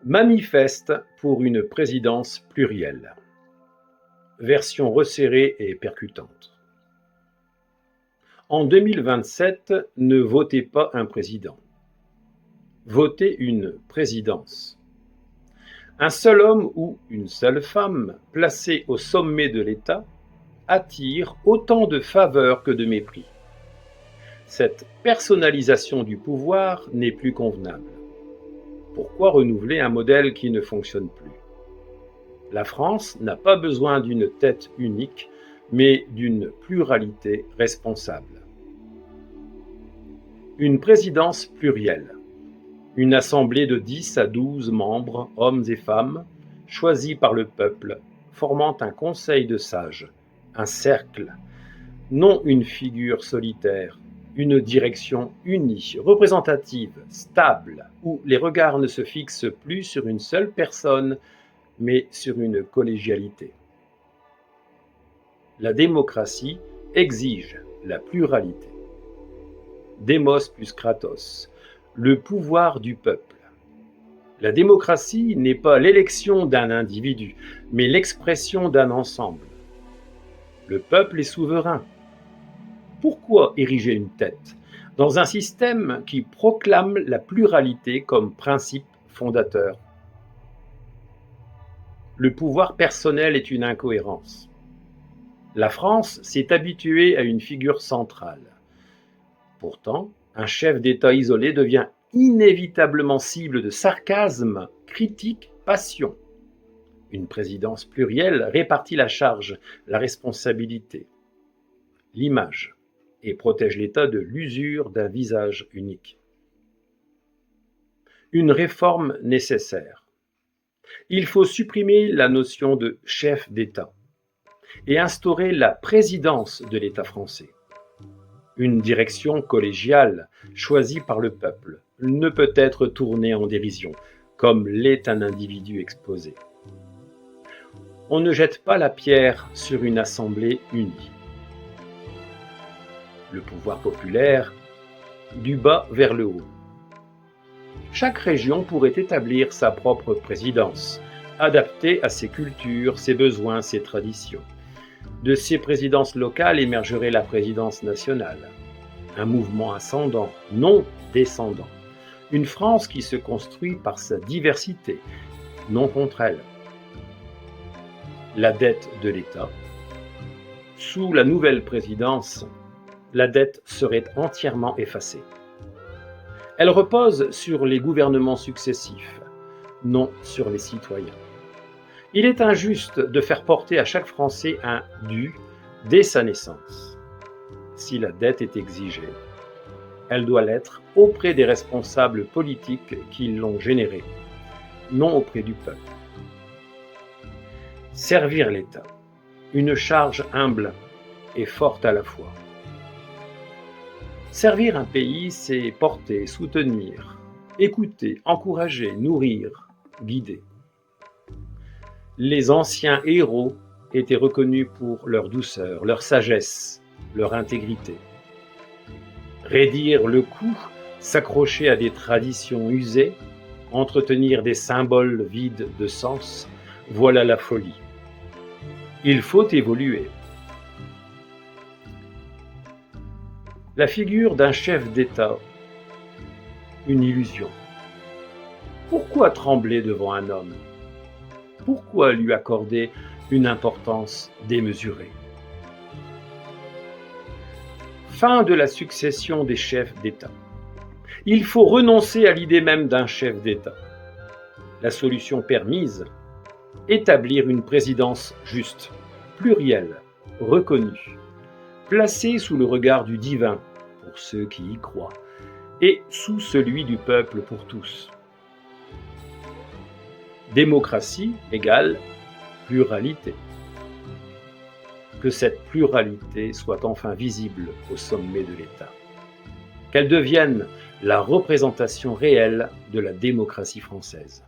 Manifeste pour une présidence plurielle. Version resserrée et percutante. En 2027, ne votez pas un président. Votez une présidence. Un seul homme ou une seule femme placé au sommet de l'État attire autant de faveurs que de mépris. Cette personnalisation du pouvoir n'est plus convenable. Pourquoi renouveler un modèle qui ne fonctionne plus? La France n'a pas besoin d'une tête unique, mais d'une pluralité responsable. Une présidence plurielle. Une assemblée de 10 à 12 membres, hommes et femmes, choisis par le peuple, formant un conseil de sages, un cercle, non une figure solitaire, une direction unie, représentative, stable, où les regards ne se fixent plus sur une seule personne, mais sur une collégialité. La démocratie exige la pluralité. Démos plus Kratos, le pouvoir du peuple. La démocratie n'est pas l'élection d'un individu, mais l'expression d'un ensemble. Le peuple est souverain. Pourquoi ériger une tête dans un système qui proclame la pluralité comme principe fondateur? Le pouvoir personnel est une incohérence. La France s'est habituée à une figure centrale. Pourtant, un chef d'État isolé devient inévitablement cible de sarcasme, critique, passion. Une présidence plurielle répartit la charge, la responsabilité, l'image, et protège l'État de l'usure d'un visage unique. Une réforme nécessaire. Il faut supprimer la notion de chef d'État et instaurer la présidence de l'État français. Une direction collégiale choisie par le peuple ne peut être tournée en dérision, comme l'est un individu exposé. On ne jette pas la pierre sur une assemblée unie. Le pouvoir populaire, du bas vers le haut. Chaque région pourrait établir sa propre présidence, adaptée à ses cultures, ses besoins, ses traditions. De ces présidences locales émergerait la présidence nationale, un mouvement ascendant, non descendant. Une France qui se construit par sa diversité, non contre elle. La dette de l'État. Sous la nouvelle présidence, la dette serait entièrement effacée. Elle repose sur les gouvernements successifs, non sur les citoyens. Il est injuste de faire porter à chaque Français un dû dès sa naissance. Si la dette est exigée, elle doit l'être auprès des responsables politiques qui l'ont générée, non auprès du peuple. Servir l'État, une charge humble et forte à la fois. Servir un pays, c'est porter, soutenir, écouter, encourager, nourrir, guider. Les anciens héros étaient reconnus pour leur douceur, leur sagesse, leur intégrité. Raidir le cou, s'accrocher à des traditions usées, entretenir des symboles vides de sens, voilà la folie. Il faut évoluer. La figure d'un chef d'État, une illusion. Pourquoi trembler devant un homme? Pourquoi lui accorder une importance démesurée? Fin de la succession des chefs d'État. Il faut renoncer à l'idée même d'un chef d'État. La solution permise, établir une présidence juste, plurielle, reconnue, placée sous le regard du divin, pour ceux qui y croient, et sous celui du peuple pour tous. Démocratie égale pluralité. Que cette pluralité soit enfin visible au sommet de l'État. Qu'elle devienne la représentation réelle de la démocratie française.